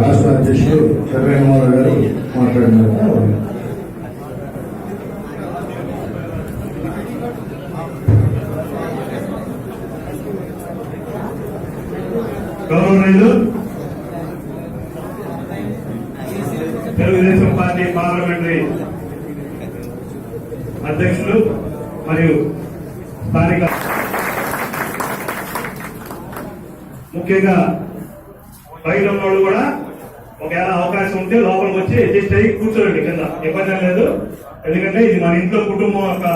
రాష్ట్ర అధ్యక్షుడు చంద్రబాబు గారు మాట్లాడినారు. గౌరవనీయులు తెలుగుదేశం పార్టీ పార్లమెంటరీ అధ్యక్షులు మరియు స్థానిక ముఖ్యంగా బయట ఉన్నవాళ్ళు కూడా ఒకవేళ అవకాశం ఉంటే లోపలికి వచ్చి అడ్జస్ట్ అయ్యి కూర్చోండి, కింద ఇబ్బంది లేదు. ఎందుకంటే ఇది మన ఇంట్లో కుటుంబం యొక్క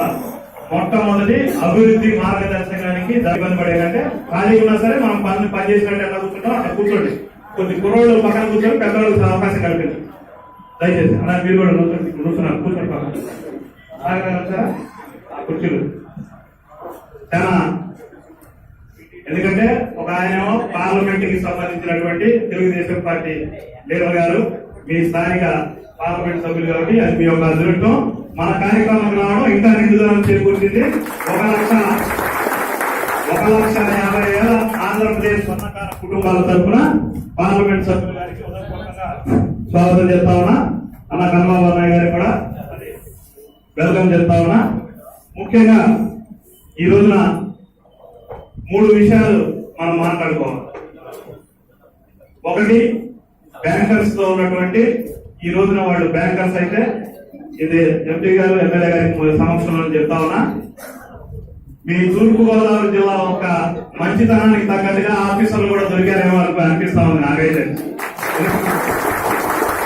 మొట్టమొదటి అభివృద్ధి మార్గదర్శకానికి ఇబ్బంది పడేదంటే ఖాళీగా ఉన్నా సరే మనం పనిచేసినట్టు ఎలా కూర్చుంటాం అక్కడ కూర్చోండి. కొద్ది కుర్రోళ్ళు పక్కన కూర్చొని పెద్దవాళ్ళకి అవకాశం కల్పించండి దయచేసి. అలా మీరు కూడా కూర్చున్నారు, కూర్చోండి పక్కన కుర్చీలు చాలా. ఎందుకంటే ఒక ఆయన పార్లమెంట్ కి సంబంధించినటువంటి తెలుగుదేశం పార్టీ లీడర్ గారు మీ స్థానిక పార్లమెంట్ సభ్యులు కాబట్టి అది మీ యొక్క అదృష్టం. మన కార్యక్రమం రావడం ఇంకా నిండుదనం చేకూర్చింది. 1,50,000 ఆంధ్రప్రదేశ్ స్వర్ణకార కుటుంబాల తరఫున పార్లమెంట్ సభ్యులు గారికి ఉదయపూర్వకంగా స్వాగతం చెప్తా ఉన్నా. అన్న కన్నబాబు అన్నయ్య గారికి కూడా వెల్కమ్ చెప్తా ఉన్నా. ముఖ్యంగా ఈ రోజున 3 విషయాలు మనం మాట్లాడుకోవాలి. ఒకటి, బ్యాంకర్స్ తో ఉన్నటువంటి ఈ రోజున వాళ్ళు బ్యాంకర్స్ అయితే ఇది ఎంపీ గారు ఎమ్మెల్యే గారి సమక్షంలో చెప్తా ఉన్నా. మీ తూర్పుగోదావరి జిల్లా ఒక మంచితనానికి తగ్గట్టుగా ఆఫీసర్లు కూడా దొరికారేమో అనిపిస్తా ఉంది నాకైతే.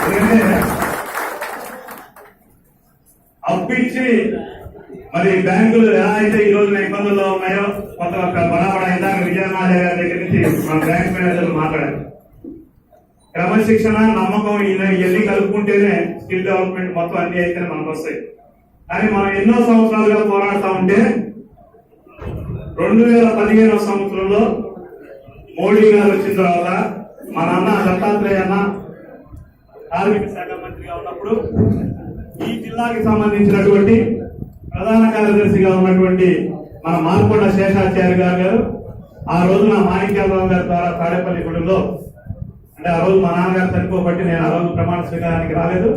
ఎందుకంటే అప్పిచ్చి మరి బ్యాంకులు ఎలా అయితే ఈ రోజున ఇబ్బందుల్లో ఉన్నాయో కొంత బడా ఇందాక విజయమాల్య గారి దగ్గర నుంచి మన బ్యాంక్ మేనేజర్లు మాట్లాడారు. క్రమశిక్షణ, నమ్మకం ఇవన్నీ కలుపుకుంటేనే స్కిల్ డెవలప్మెంట్ మొత్తం అన్ని అయితే మనకు వస్తాయి. కానీ మనం ఎన్నో సంవత్సరాలుగా పోరాడుతూ ఉంటే 2015 సంవత్సరంలో మోడీ గారు వచ్చిన తర్వాత మన అన్న దత్తాత్రేయ అన్న కార్మిక శాఖ మంత్రిగా ఉన్నప్పుడు ఈ జిల్లాకి సంబంధించినటువంటి ప్రధాన కార్యదర్శిగా ఉన్నటువంటి మన మార్కొండ శేషాచార్య గారు ఆ రోజున మాణిక్యాలరావు గారి ద్వారా తాడేపల్లి గుడిలో, అంటే ఆ రోజు మా నాన్నగారు చనిపోబట్టి నేను ఆ రోజు ప్రమాణ స్వీకారానికి రాలేదు.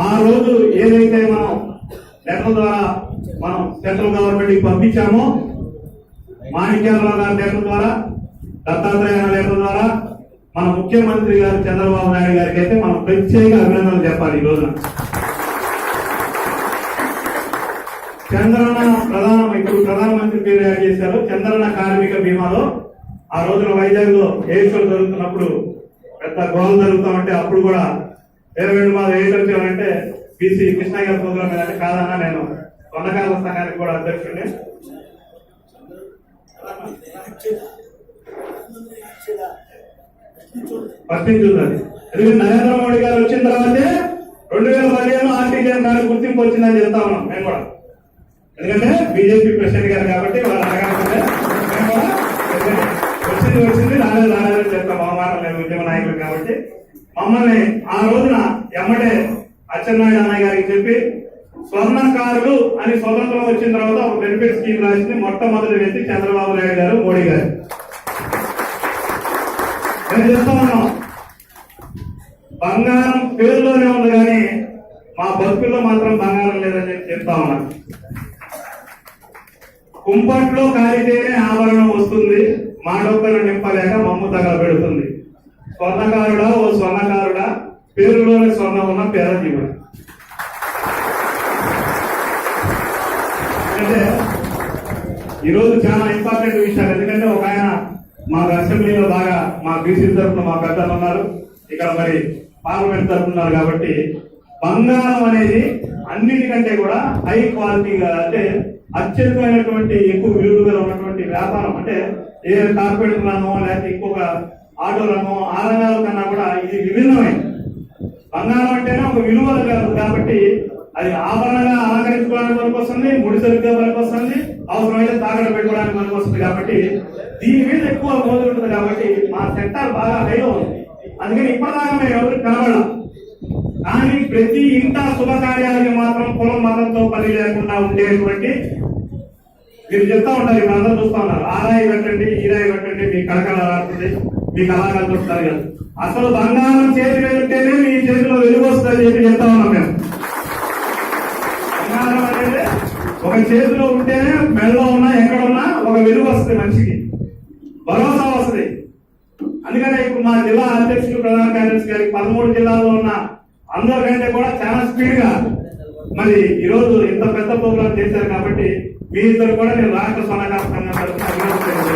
ఆ రోజు ఏదైతే మనం లెటర్ ద్వారా మనం సెంట్రల్ గవర్నమెంట్ కి పంపించామో, మాణిక్యాలరావు గారి లెటర్ ద్వారా, దత్తాత్రేయ లెటర్ ద్వారా మన ముఖ్యమంత్రి గారు చంద్రబాబు నాయుడు గారికి అయితే మనం ప్రత్యేక అభినందనలు చెప్పాలి. ఈ రోజున చంద్రన్న ప్రధానమంత్రి పేరు యాడ్ చేశారు. చంద్రన్న కార్మిక బీమాలో ఆ రోజున వైజాగ్ లో ఎయిర్ షో జరుగుతున్నప్పుడు పెద్ద గోల్ జరుగుతా ఉంటే అప్పుడు కూడా 22 మాది ఎయిట్ వచ్చామంటే బీసీ కృష్ణ గారి ప్రోగ్రామ్ అంటే కాదన్నా నేను స్వర్ణకారుల సంఘానికి కూడా అధ్యక్షుడిని. పట్టించుంది. ఎందుకంటే నరేంద్ర మోడీ గారు వచ్చిన తర్వాతే 2015 ఆర్టీజీఎం గారి గుర్తింపు వచ్చిందని చెప్తా ఉన్నాం మేము కూడా. ఎందుకంటే బీజేపీ ప్రెసిడెంట్ గారు కాబట్టి వాళ్ళు అడగాల్సిందే. వచ్చింది రాలేదు చెప్తాం. మా మాట లేదు, ఉద్యమ నాయకులు కాబట్టి మమ్మల్ని ఆ రోజున ఎమ్మటే అచ్చెన్నాయుడు అన్నయ్య గారికి చెప్పి స్వర్ణకారులు అని స్వతంత్రం వచ్చిన తర్వాత ఒక బెనిఫిట్ స్కీమ్ రాసింది మొట్టమొదటి వ్యక్తి చంద్రబాబు నాయుడు గారు, మోడీ గారు. నేను చెప్తా ఉన్నాం, బంగారం పేరులోనే ఉంది కానీ మా బతుకుల్లో మాత్రం బంగారం లేదని చెప్తా ఉన్నాను. కుంపట్లో కాలితేనే ఆభరణం వస్తుంది, మా డొక్కలు నింపలేక మమ్ము తగలబెడుతుంది. స్వర్ణకారుడా ఓ స్వర్ణకారుడా, పేరులోనే స్వర్ణం ఉన్న పేద జీవుడు. అంటే ఈరోజు చాలా ఇంపార్టెంట్ విషయాలు. ఎందుకంటే ఒక ఆయన మా అసెంబ్లీలో బాగా మా బీసీ తరఫున మా పెద్దలు ఉన్నారు, ఇక్కడ మరి పార్లమెంట్ తరఫున ఉన్నారు. కాబట్టి బంగారం అనేది అన్నిటికంటే కూడా హై క్వాలిటీగా, అంటే అత్యధికమైనటువంటి ఎక్కువ విలువగా ఉన్నటువంటి వ్యాపారం. అంటే ఏ కార్పొరేట్ రంగమో లేకపోతే ఇంకొక ఆటో రంగం, ఆ రంగాల కన్నా కూడా ఇది విభిన్నమైంది. బంగారం అంటేనే ఒక విలువ కాబట్టి అది ఆభరణంగా అలంకరించుకోవడానికి పనికి వస్తుంది, ముడిసరుగ్గా పనికి వస్తుంది, అవసరమైతే తాకట్టు పెట్టుకోవడానికి పనికి వస్తుంది. కాబట్టి దీని మీద ఎక్కువ మోజు ఉంటుంది. కాబట్టి మా సెక్టార్ బాగా హైలో ఉంది. అందుకని ఇప్పటిదాకా మేము ఎవరికి కనబడాలి. కానీ ప్రతి ఇంట శుభకార్యాలకి మాత్రం కులం మతంతో పని లేకుండా ఉండేటువంటి మీరు చెప్తా ఉంటారు, ఇప్పుడు అందరూ చూస్తా ఉన్నారు, ఆ రాయి పెట్టండి ఈ రాయి పెట్టండి మీ కళకళ రాస్తుంది మీకు అలా కలుగుతారు కదా. అసలు బంగారం చేతి మీద ఉంటేనే మీ చేతిలో వెలుగు వస్తుందని చెప్పి చెప్తా ఉన్నాం మేము. బంగారం అనేది ఒక చేతిలో ఉంటేనే మెడలో ఉన్నా ఎక్కడున్నా ఒక వెలుగు వస్తుంది, మనిషికి భరోసా వస్తుంది. అందుకనే ఇప్పుడు మా జిల్లా అధ్యక్షుడు ప్రధాన కార్యదర్శి గారికి 13 జిల్లాల్లో ఉన్న అందరికంటే కూడా చాలా స్పీడ్ గా మరి ఈ రోజు ఇంత పెద్ద ప్రోగ్రాం చేశారు కాబట్టి మీ ఇద్దరు కూడా నేను రాష్ట్ర సలహా సంఘం తరఫున అభినందనలు.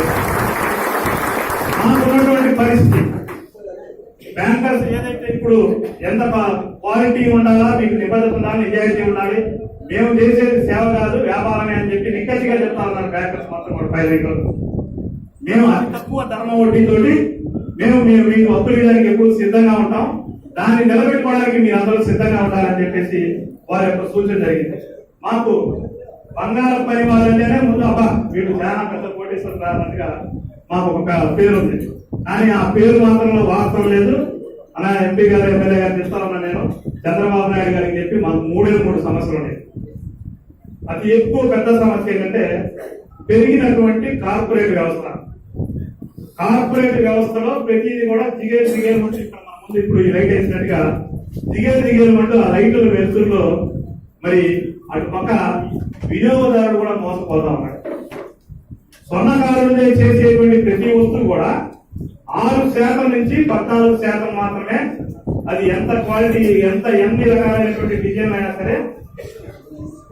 మాకున్నటువంటి పరిస్థితి బ్యాంకర్స్ ఏదైతే ఇప్పుడు ఎంత క్వాలిటీ ఉండాలా, మీకు నిబద్ధత ఉండాలి, నిజాయితీ ఉండాలి, మేము చేసేది సేవ కాదు వ్యాపారమే అని చెప్పి నిక్కచ్చిగా చెప్తా ఉన్నారు బ్యాంకర్స్ మొత్తం కూడా. 5 రేట్లు మేము అతి తక్కువ ధర్మ వడ్డీతోటి మేము మీకు అప్పులు ఇవ్వడానికి ఎప్పుడు సిద్ధంగా ఉంటాం, దాన్ని నిలబెట్టుకోవడానికి మీరు అందరూ సిద్ధంగా ఉండాలని చెప్పేసి వారి యొక్క సూచన జరిగింది. మాకు బంగారం పని వాళ్ళంటేనే ముందు అబ్బా వీళ్ళు చాలా పెద్ద కోటేశ్వరం రానట్టుగా మాకు ఒక పేరు ఉంది, కానీ ఆ పేరు మాత్రంలో వాస్తవం లేదు. అలా ఎంపీ గారు ఎమ్మెల్యే గారు చెప్తా ఉన్నా నేను, చంద్రబాబు నాయుడు గారికి చెప్పి మాకు 3 సమస్యలు ఉన్నాయి. అతి ఎక్కువ పెద్ద సమస్య ఏంటంటే పెరిగినటువంటి కార్పొరేట్ వ్యవస్థ. కార్పొరేట్ వ్యవస్థలో ప్రతిదీ కూడా దిగేలు ముందు ఇక్కడ మన ముందు ఇప్పుడు ఈ లైట్ వేసినట్టుగా దిగేలు అంటూ ఆ లైట్ల వెలుతుల్లో మరి అటు పక్క వినియోగదారుడు కూడా మోసపోతా ఉన్నాడు. స్వర్ణకారులు చేసేటువంటి ప్రతి వస్తువు కూడా 6% నుంచి 14% మాత్రమే. అది ఎంత క్వాలిటీ ఎన్ని రకాలైనటువంటి డిజైన్ అయినా సరే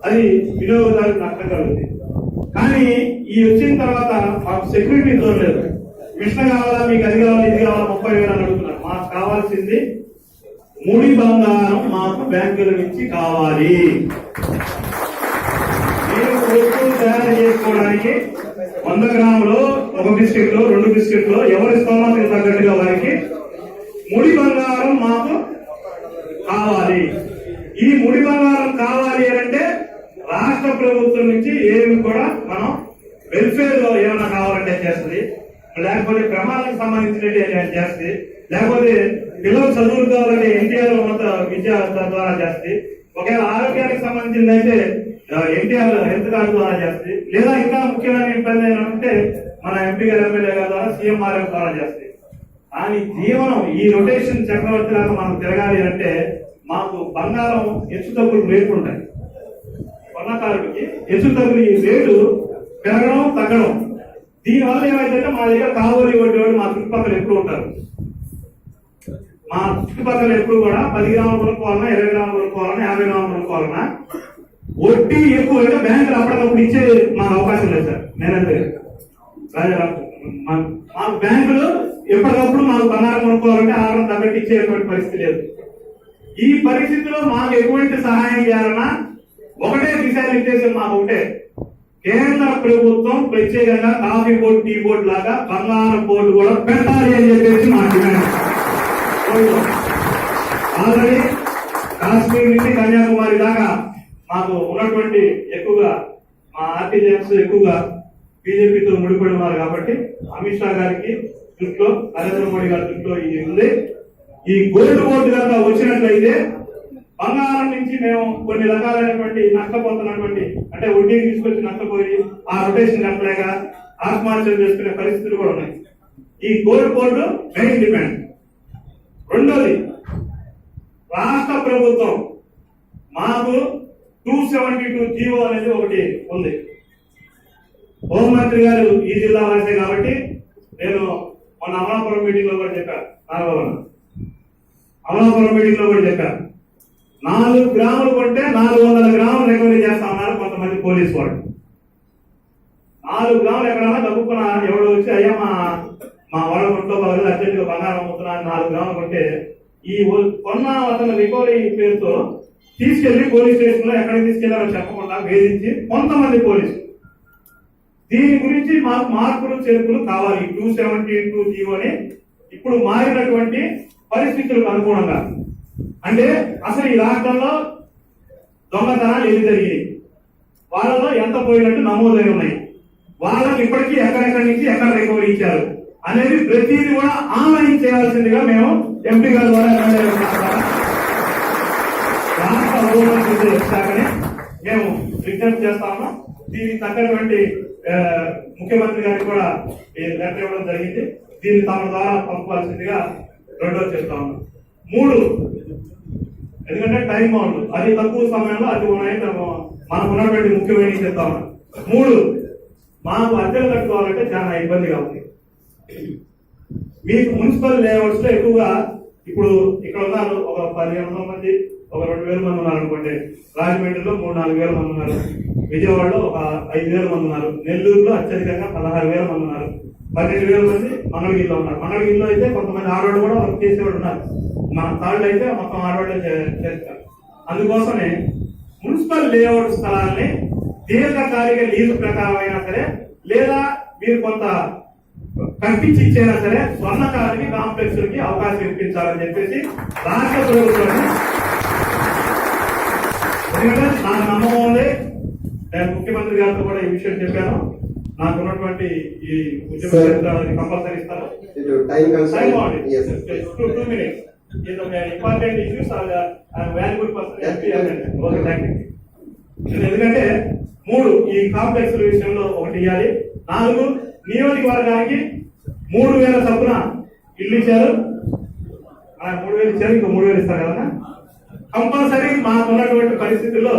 అది వినియోగదారుడు నష్టం కలుగుతుంది. కానీ ఈ వచ్చిన తర్వాత మాకు సెక్యూరిటీ దొరకలేదు. మిషన్ కావాలా, మీకు అది కావాలా, ఇది కావాలా, 30,000 అని అడుగుతున్నారు. మాకు కావాల్సింది ముడి బంగారం మాకు బ్యాంకుల నుంచి కావాలి. మీరు వస్తువులు తయారు చేసుకోవడానికి 100 గ్రాములు 1 బిస్కెట్ 2 బిస్కెట్లు ఎవరి స్తోమతకు తగ్గట్టుగా వారికి ముడి బంగారం మాకు కావాలి. ఈ ముడి బంగారం కావాలి అంటే రాష్ట్ర ప్రభుత్వం నుంచి ఏమి కూడా మనం వెల్ఫేర్ లో ఏమైనా కావాలంటే చేస్తుంది, లేకపోతే ప్రమాదానికి సంబంధించినట్టు చేస్తుంది, లేకపోతే పిల్లలు చదువులు కావాలంటే ఎన్టీఆర్ ఉన్నత విద్యా ద్వారా చేస్తుంది, ఒకవేళ ఆరోగ్యానికి సంబంధించింది అయితే ఎన్టీఆర్ హెల్త్ కార్డు ద్వారా చేస్తుంది, లేదా ఇంకా ముఖ్యమైన ఇబ్బంది ఏంటంటే మన ఎంపీ గారు ఎమ్మెల్యే గారి ద్వారా సీఎంఆర్ఎఫ్ ద్వారా చేస్తుంది. కానీ జీవనం ఈ రొటేషన్ చక్రవర్తి లాగా మనం తిరగాలి అంటే మాకు బంగారం హెచ్చుతగ్గులు రేటు ఉంటాయి. స్వర్ణకారుడికి హెచ్చుతగ్గులు ఈ రేటు పెరగడం తగ్గడం. దీనివల్ల ఏమైందంటే మా దగ్గర కావలి వడ్డీ మా చుట్టుపక్కల ఎప్పుడు ఉంటారు. మా చుట్టుపక్కల ఎప్పుడు కూడా 10 గ్రాములు కొనుక్కోవాలన్నా, 20 గ్రాములు కొనుక్కోవాలన్నా, 50 గ్రాములు కొనుక్కోవాలన్నా వడ్డీ ఎక్కువ అయితే బ్యాంకులు అప్పటికప్పుడు ఇచ్చే మాకు అవకాశం లేదు సార్. నేనంతే మాకు బ్యాంకులు ఎప్పటికప్పుడు మాకు బంగారం కొనుక్కోవాలంటే ఆహారం తగ్గట్టు ఇచ్చేటువంటి పరిస్థితి లేదు. ఈ పరిస్థితిలో మాకు ఎటువంటి సహాయం చేయాలన్నా ఒకటే దిశానిర్దేశం మాకు ఉంటే కేంద్ర ప్రభుత్వం ప్రత్యేకంగా కాఫీ బోర్డు, టీ బోర్డు లాగా బంగారం బోర్డు కూడా పెట్టాలి అని చెప్పేసి మా డిమాండ్. ఆల్రెడీ కాశ్మీర్ నుంచి కన్యాకుమారి దాకా మాకు ఉన్నటువంటి ఎక్కువగా మా ఆర్టీజీఎస్ ఎక్కువగా బీజేపీతో ముడిపడి ఉన్నారు కాబట్టి అమిత్ షా గారికి దృష్టిలో, నరేంద్ర మోడీ గారి దృష్టిలో ఇది ఉంది. ఈ గోల్డ్ బోర్డు కనుక వచ్చినట్లయితే బంగారం నుంచి మేము కొన్ని రకాలైనటువంటి నష్టపోతున్నటువంటి అంటే వడ్డీ తీసుకొచ్చి నష్టపోయి ఆ రొటేషన్ కట్టలేక ఆత్మహత్యలు చేసుకునే పరిస్థితులు కూడా ఉన్నాయి. ఈ గోల్డ్ బోర్డు మెయిన్ డిమాండ్. రెండోది, రాష్ట్ర ప్రభుత్వం మాకు 272 జీవో అనేది ఒకటి ఉంది. హోంమంత్రి గారు ఈ జిల్లా వాసే కాబట్టి నేను మొన్న అమలాపురం మీటింగ్ లో కూడా చెప్పాను. అమలాపురం మీటింగ్ లో కూడా చెప్పాను, 4 గ్రాములు కొంటే 400 గ్రాములు రికవరీ చేస్తా ఉన్నారు కొంతమంది పోలీసు వాళ్ళు. 4 గ్రాములు ఎక్కడన్నా తప్పుకున్న ఎవరు వచ్చి అయ్యా మా వాళ్ళ కొట్లో వాళ్ళు అర్జెంటుగా బంగారం అమ్ముతున్నా 4 గ్రాములు కొంటే ఈ కొన్న అతను రికవరీ పేరుతో తీసుకెళ్లి పోలీస్ స్టేషన్ లో ఎక్కడికి తీసుకెళ్లారో చెప్పకుండా వేధించి కొంతమంది పోలీసులు. దీని గురించి మాకు మార్పులు చేర్పులు కావాలి. 272 జీవోని ఇప్పుడు మారినటువంటి పరిస్థితులకు అనుగుణంగా, అంటే అసలు ఈ రాష్ట్రంలో దొంగతనాలు ఏమి జరిగాయి, వాళ్ళలో ఎంత పోయినట్టు నమోదై ఉన్నాయి, వాళ్ళకి ఇప్పటికీ ఎక్కడెక్కడి నుంచి ఎక్కడ రికవరీ ఇచ్చారు అనేది ప్రతిదీ కూడా ఆన్లైన్ చేయాల్సిందిగా మేము ఎంపీ గారి ద్వారా రాష్ట్ర శాఖని మేము విజ్ఞప్తి చేస్తా ఉన్నాం. దీనికి తగ్గటువంటి ముఖ్యమంత్రి గారికి కూడా ఈ లెటర్ ఇవ్వడం జరిగింది. దీన్ని తమ ద్వారా పంపాల్సిందిగా రెండోది చెప్తా ఉన్నాం. 3, ఎందుకంటే టైం బౌండ్, అది తక్కువ సమయంలో అది మనకు ఉన్నటువంటి ముఖ్యమైన చెప్తా ఉన్నాం. 3, మాకు అద్దెలు కట్టుకోవాలంటే చాలా ఇబ్బందిగా ఉంది. మీకు మున్సిపల్ లేఅవుట్స్ లో ఎక్కువగా ఇప్పుడు ఇక్కడ ఉన్నారు ఒక 1500 మంది, ఒక 2000 మంది ఉన్నారు అనుకోండి. రాజమండ్రిలో 3-4 మంది ఉన్నారు, విజయవాడలో ఒక 5000 మంది ఉన్నారు, నెల్లూరులో అత్యధికంగా 16,000 మంది ఉన్నారు, 12,000 మంది మంగళగిరిలో ఉన్నారు. మంగళగిరిలో అయితే కొంతమంది ఆడవాళ్ళు కూడా వర్క్ చేసేవాడు ఉన్నారు. మన తాళ్ళు అయితే మొత్తం ఆడవాళ్ళే చేస్తారు. అందుకోసమే మున్సిపల్ లేఅవుట్ స్థలాన్ని దీర్ఘకాలిక లీజు ప్రకారం అయినా సరే, లేదా మీరు కొంత కట్టించి ఇచ్చైనా సరే స్వర్ణకారికి కాంప్లెక్స్ కి అవకాశం ఇప్పించాలని చెప్పేసి రాష్ట్ర ప్రభుత్వాన్ని, ఎందుకంటే నాకు నమ్మకం ఉంది. నేను ముఖ్యమంత్రి గారితో కూడా ఈ విషయం చెప్పాను. నాకు ఉన్నటువంటి ఈ ఉద్యమ చరిత్రని కంపల్సరీ ఇస్తాను. Two minutes. Important issues valuable person. ఎందుకంటే 3 ఈ కాంప్లెక్స్ విషయంలో ఒకటి ఇవ్వాలి. 4 నియోజకవర్గానికి 3,000 చొప్పున ఇల్లు ఇచ్చారు. 3,000 ఇచ్చారు, ఇంకో 3,000 ఇస్తారు కదా. కంపల్సరీ మాకు ఉన్నటువంటి పరిస్థితుల్లో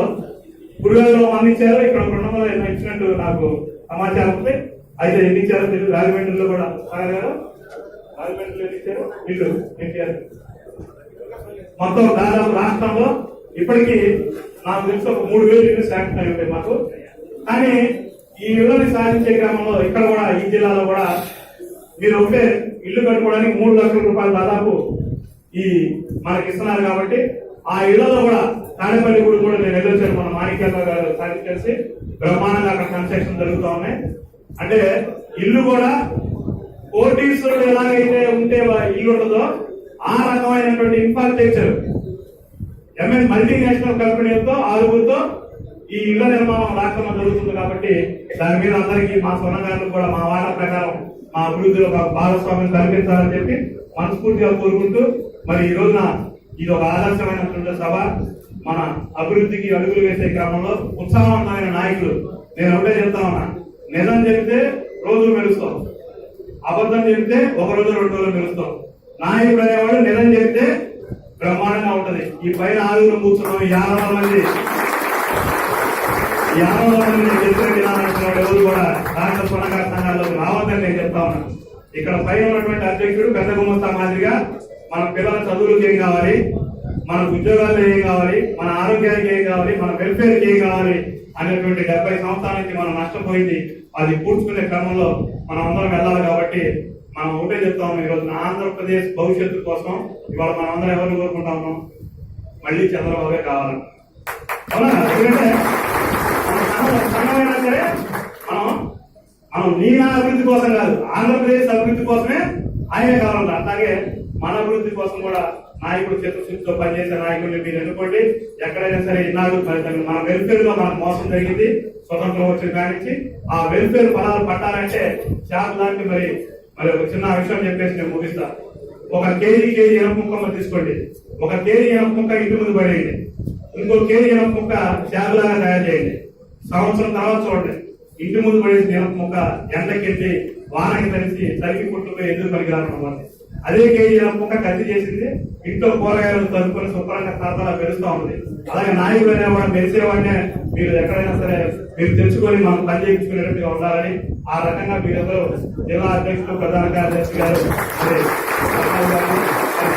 3,000 మంది ఇచ్చారు. ఇక్కడ 200 ఇచ్చినట్టు నాకు సమాచారం ఉంది. అయితే ఎన్ని ఇచ్చారో తెలియదు. రాజమండ్రిలో కూడా రాజమండ్రిలో ఇచ్చారు ఇల్లు ఎన్టీఆర్. మొత్తం దాదాపు రాష్ట్రంలో ఇప్పటికీ నాకు తెలిసి ఒక 3,000 ఇల్లు శాంక్షన్ అయి ఉంటాయి మాకు. కానీ ఈ ఇళ్లని సాధించే క్రమంలో ఇక్కడ కూడా ఈ జిల్లాలో కూడా మీరు ఒకటే ఇల్లు కట్టుకోవడానికి 3 లక్షల రూపాయలు దాదాపు ఈ మనకి ఇస్తున్నారు. కాబట్టి ఆ ఇళ్లలో కూడా తాడేపల్లి గుడి కూడా నేను వెళ్ళొచ్చాను. మన మాణిక్యాల గారు సాధించేసి బ్రహ్మాండంగా అక్కడ కన్స్ట్రక్షన్ జరుగుతూ ఉన్నాయి. అంటే ఇల్లు కూడా కోటీశ్వరుడు ఎలాగైతే ఉంటే ఇల్లు ఉంటుందో ఆ రకమైనటువంటి ఇన్ఫ్రాస్ట్రక్చర్ మల్టీనేషనల్ కంపెనీలతో 6గురితో ఈ ఇళ్ల నిర్మాణం రాష్ట్రంలో జరుగుతుంది. కాబట్టి దాని మీద అందరికీ మా స్వర్ణకారులకు కూడా మా వాటా ప్రకారం మా అభివృద్ధిలో భాగస్వామ్యం కల్పించాలని చెప్పి మనస్ఫూర్తిగా కోరుకుంటూ, మరి ఈ రోజున ఇది ఒక ఆదర్శమైనటువంటి సభ. మన అభివృద్ధికి అడుగులు వేసే క్రమంలో ఉత్సాహవంతమైన నాయకులు. నేను ఒకటే చెప్తా ఉన్నా, నిజం చెబితే రోజులు మెలుస్తాం, అబద్ధం చెబితే 1 రోజు 2 రోజులు మెలుస్తాం. నాయకుడు అనేవాడు నిజం చెబితే బ్రహ్మాండంగా ఉంటది. ఈ పైన 6 కూర్చున్నాం, 50 మంది చెప్పిన విధానం ఎవరు కూడా రాష్ట్ర స్వర్ణకార సంఘాల్లోకి రావద్దని నేను చెప్తా ఉన్నాను. ఇక్కడ పైన ఉన్నటువంటి అధ్యక్షుడు పెద్ద గుమస్తా మాదిరిగా మన పిల్లల చదువులకు ఏం కావాలి, మన ఉద్యోగాల్లో ఏం కావాలి, మన ఆరోగ్యానికి ఏం కావాలి, మన వెల్ఫేర్కి ఏం కావాలి అనేటువంటి 70 సంవత్సరాల నుంచి మనం నష్టపోయింది. అది పూడ్చుకునే క్రమంలో మనం అందరం వెళ్ళాలి. కాబట్టి మనం ఒకటే చెప్తా ఉన్నాం, ఈరోజు ఆంధ్రప్రదేశ్ భవిష్యత్తు కోసం ఇవాళ మనం అందరం ఎవరిని కోరుకుంటా ఉన్నాం, మళ్ళీ చంద్రబాబే కావాలి. అవునా? ఎందుకంటే సంఘమైనా సరే మనం నీ అభివృద్ధి కోసం కాదు, ఆంధ్రప్రదేశ్ అభివృద్ధి కోసమే ఆయనే కావాలంట. అలాగే మన అభివృద్ధి కోసం కూడా నాయకుడు చిత్తశుద్ధితో పనిచేసే నాయకుడిని మీరు ఎన్నుకోండి. ఎక్కడైనా సరే ఇన్నాడు మన వెల్ఫేర్ లో మనకు మోసం జరిగింది. స్వతంత్రం వచ్చిన కానించి ఆ వెల్ఫేర్ ఫలాలు పట్టాలంటే షాప్ లాంటి మరి ఒక చిన్న విషయం చెప్పేసి నేను ముగిస్తా. ఒక కేజీ ఎనప ముక్క తీసుకోండి. ఒక కేజీ ఎనప ముక్క ఇంటి ముందు పడేయండి. ఇంకో కేజీ ఎనప ముక్క షాప్ లాగా తయారు చేయండి. సంవత్సరం తర్వాత చూడండి, ఇంటి ముందు పడేసి ఎనప ముక్క ఎండకెళ్ళి వానకి తరిసి తరిగి పుట్టుకుపోయి ఎందుకు పనికిరాలన్నమాట. అదే కేజీ ఎనప ముక్క కత్తి చేసింది ఇంట్లో కూరగాయలు తరుపుకొని శుభ్రంగా తరతలా పెరుస్తూ ఉంది. అలాగే నాయకుడు అనేవాడు మెరిసేవాడినే మీరు ఎక్కడైనా సరే మీరు తెచ్చుకొని మనం పని చేయించుకునేట్టుగా ఉండాలని ఆ రకంగా మీరందరూ జిల్లా అధ్యక్షులు, ప్రధాన కార్యదర్శి గారు,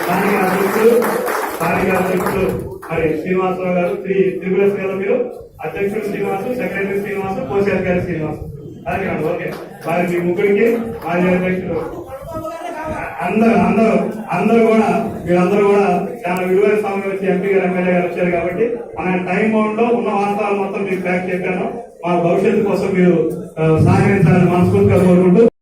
స్థానిక అధ్యక్షులు మరి శ్రీనివాసరావు గారు, త్రిపురస్ గారు, మీరు అధ్యక్షుడు శ్రీనివాసు, సెక్రటరీ శ్రీనివాసు, కోశాధికారి శ్రీనివాసు. అలాగే ఓకే. వారి మీ ముగ్గురికి మాజీ అధ్యక్షుడు అందరూ కూడా మీరందరూ కూడా చాలా విలువైన సమయం వచ్చి ఎంపీ గారు, ఎమ్మెల్యే గారు వచ్చారు. కాబట్టి మన టైం బౌండ్ లో ఉన్న వాస్తవాలు మొత్తం మీకు ట్రాక్ చెప్పాను. మా భవిష్యత్తు కోసం మీరు సహకరించాలని మనస్ఫూర్తిగా కోరుకుంటూ